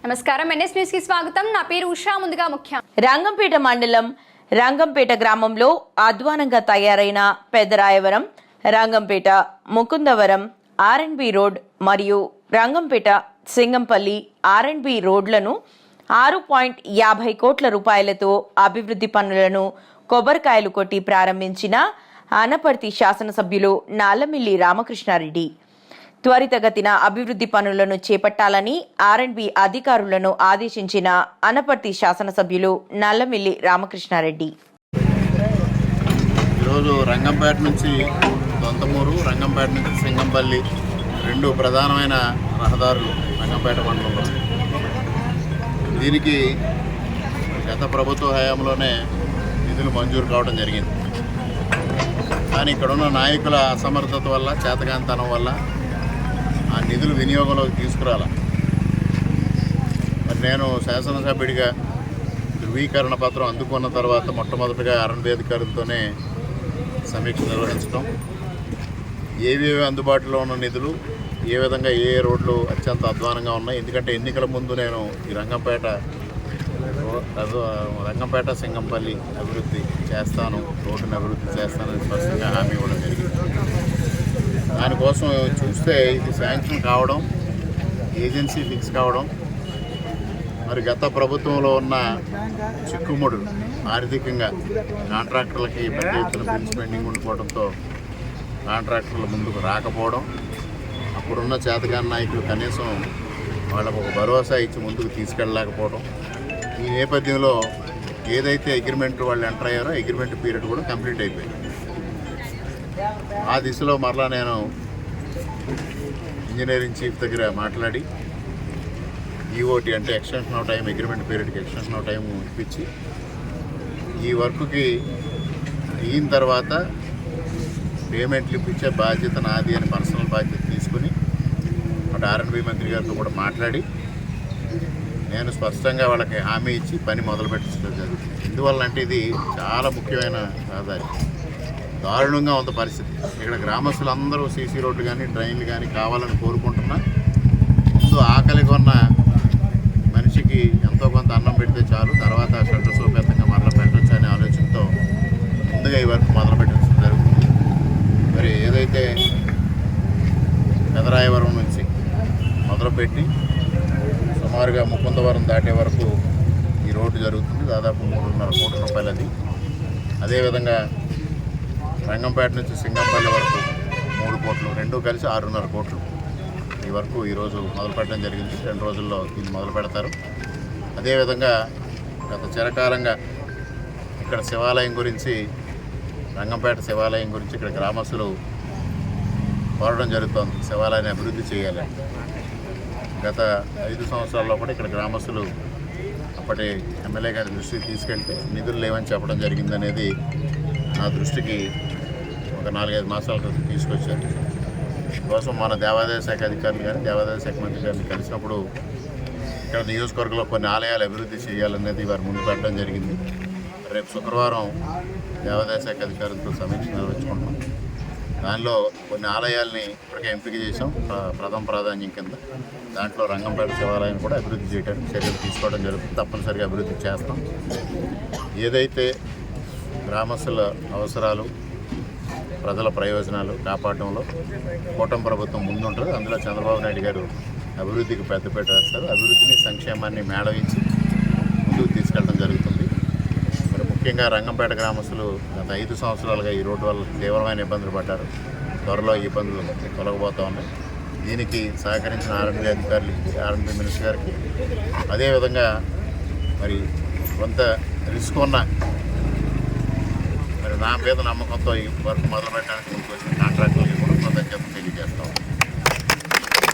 నమస్కారం, NS news కి స్వాగతం. నా పేరు ఉషా. ముందుగా ముఖ్యం. రంగంపేట మండలం రంగంపేట గ్రామంలో అధ్వానంగా తయారైన పెద్దరాయవరం, రంగంపేట, ముకుందవరం ఆర్ఎండ్బి రోడ్ మరియు రంగంపేట సింగంపల్లి ఆర్ఎండ్బి రోడ్లను 6.50 కోట్ల రూపాయలతో అభివృద్ధి పనులను కొబ్బరికాయలు కొట్టి ప్రారంభించిన అనపర్తి శాసనసభ్యులు నల్లమిల్లి రామకృష్ణారెడ్డి త్వరితగతిన అభివృద్ధి పనులను చేపట్టాలని ఆర్ఎండ్బి అధికారులను ఆదేశించిన అనపర్తి శాసనసభ్యులు నల్లమిల్లి రామకృష్ణారెడ్డి ఈరోజు రంగంపేట నుంచి దొంతమూరు, రంగంపేట నుంచి సింగంపల్లి రెండు ప్రధానమైన రహదారులు రంగంపేట మండలంలో. దీనికి గత ప్రభుత్వ హయాంలోనే నిధులు మంజూరు కావడం జరిగింది. కానీ ఇక్కడున్న నాయకుల అసమర్థత వల్ల, చేతకాంతనం వల్ల ఆ నిధులు వినియోగంలోకి తీసుకురాల. మరి నేను శాసనసభ్యుడిగా ధృవీకరణ పత్రం అందుకున్న తర్వాత మొట్టమొదటిగా ఆర్ఎండ్బి అధికారులతోనే సమీక్ష నిర్వహించడం, ఏవేవి అందుబాటులో ఉన్న నిధులు, ఏ విధంగా ఏ రోడ్లు అత్యంత అధ్వానంగా ఉన్నాయి. ఎందుకంటే ఎన్నికల ముందు నేను ఈ రంగంపేట సింగంపల్లి అభివృద్ధి చేస్తాను, రోడ్డుని అభివృద్ధి చేస్తానని స్పష్టంగా హామీ ఇవ్వడం జరిగింది. దానికోసం చూస్తే ఇది శాంక్షన్ కావడం, ఏజెన్సీ ఫిక్స్ కావడం, మరి గత ప్రభుత్వంలో ఉన్న చిక్కుముడు ఆర్థికంగా కాంట్రాక్టర్లకి పెద్ద ఎత్తున బిల్స్ పెండింగ్ ఉండిపోవడంతో కాంట్రాక్టర్ల ముందుకు రాకపోవడం, అప్పుడున్న చేతగాని నాయకులు కనీసం వాళ్ళకు ఒక భరోసా ఇచ్చి ముందుకు తీసుకెళ్ళలేకపోవడం, ఈ నేపథ్యంలో ఏదైతే అగ్రిమెంట్ వాళ్ళు ఎంటర్ అయ్యారో అగ్రిమెంట్ పీరియడ్ కూడా కంప్లీట్ అయిపోయింది. ఆ దిశలో మరలా నేను ఇంజనీరింగ్ చీఫ్ దగ్గర మాట్లాడి ఈఓటీ అంటే ఎక్స్టెన్షన్ ఆఫ్ టైం, అగ్రిమెంట్ పీరియడ్కి ఎక్స్టెన్షన్ ఆఫ్ టైం ఇప్పించి ఈ వర్క్కి అయిన తర్వాత పేమెంట్లు ఇప్పించే బాధ్యత నాది అని పర్సనల్ బాధ్యత తీసుకుని అటు ఆర్ఎండ్బి మంత్రి గారితో కూడా మాట్లాడి నేను స్పష్టంగా వాళ్ళకి హామీ ఇచ్చి పని మొదలుపెట్టడం జరుగుతుంది. ఎందువల్లంటే ఇది చాలా ముఖ్యమైన రహదారి. దారుణంగా ఉంది పరిస్థితి. ఇక్కడ గ్రామస్తులందరూ సీసీ రోడ్లు కానీ డ్రైన్లు కానీ కావాలని కోరుకుంటున్నా. ముందు ఆకలిగా ఉన్న మనిషికి ఎంతో కొంత అన్నం పెడితే చాలు, తర్వాత షట్రసోపేతంగా మొదలు పెట్టచ్చు అనే ఆలోచనతో ముందుగా ఈ వర్క్ మొదలు పెట్టడం జరుగుతుంది. మరి ఏదైతే పెదరాయవరం నుంచి మొదలుపెట్టి సుమారుగా ముకుందవరం దాటే వరకు ఈ రోడ్డు జరుగుతుంది. దాదాపు 3.5 కోట్ల రూపాయలు అది. అదేవిధంగా రంగంపేట నుంచి సింగంపల్లి వరకు 3 కోట్లు, రెండు కలిసి 6.5 కోట్లు ఈ వరకు ఈరోజు మొదలు పెట్టడం జరిగింది. 2 రోజుల్లో దీన్ని మొదలు పెడతారు. అదేవిధంగా గత చిరకాలంగా ఇక్కడ శివాలయం గురించి, రంగంపేట శివాలయం గురించి ఇక్కడ గ్రామస్తులు కోరడం జరుగుతోంది. శివాలయాన్ని అభివృద్ధి చేయాలి. గత 5 సంవత్సరాల్లో కూడా ఇక్కడ గ్రామస్తులు అప్పటి ఎమ్మెల్యే గారి దృష్టికి తీసుకెళ్తే నిధులు లేవని చెప్పడం జరిగిందనేది నా దృష్టికి ఒక 4-5 మాసాల క్రితం తీసుకొచ్చారు. కోసం మన దేవాదాయ శాఖ అధికారులు కానీ దేవాదాయ శాఖ మంత్రి గారిని కలిసినప్పుడు ఇక్కడ నియోజకవర్గంలో కొన్ని ఆలయాలు అభివృద్ధి చేయాలనేది వారు ముందు పెట్టడం జరిగింది. రేపు శుక్రవారం దేవాదాయ శాఖ అధికారులతో సమీక్ష నిర్వహించుకుంటాం. దానిలో కొన్ని ఆలయాల్ని ఇప్పటికే ఎంపిక చేసాం ప్రథమ ప్రాధాన్యం కింద. దాంట్లో రంగంపేట శివాలయం కూడా అభివృద్ధి చేయడానికి చర్యలు తీసుకోవడం జరుగుతుంది. తప్పనిసరిగా అభివృద్ధి చేస్తాం. ఏదైతే గ్రామస్తుల అవసరాలు, ప్రజల ప్రయోజనాలు కాపాడడంలో కూటమి ప్రభుత్వం ముందుంటుంది. అందులో చంద్రబాబు నాయుడు గారు అభివృద్ధికి పెద్దపీట వేస్తారు. అభివృద్ధిని, సంక్షేమాన్ని మేళవించి ముందుకు తీసుకెళ్ళడం జరుగుతుంది. మరి ముఖ్యంగా రంగంపేట గ్రామస్తులు గత 5 సంవత్సరాలుగా ఈ రోడ్డు వల్ల తీవ్రమైన ఇబ్బందులు పడ్డారు. త్వరలో ఈ ఇబ్బందులు తొలగబోతూ ఉన్నాయి. దీనికి సహకరించిన ఆర్ఎండ్బి అధికారులకి, ఆర్ఎండ్బి మినిస్టర్ గారికి, అదేవిధంగా మరి కొంత రిస్క్ ఉన్న మరి నా మీద నమ్మకంతో ఈ వర్క్ మొదలు పెట్టడానికి ముందుకు వచ్చిన కాంట్రాక్టర్లకి కూడా కృతజ్ఞతలు తెలియజేస్తాం.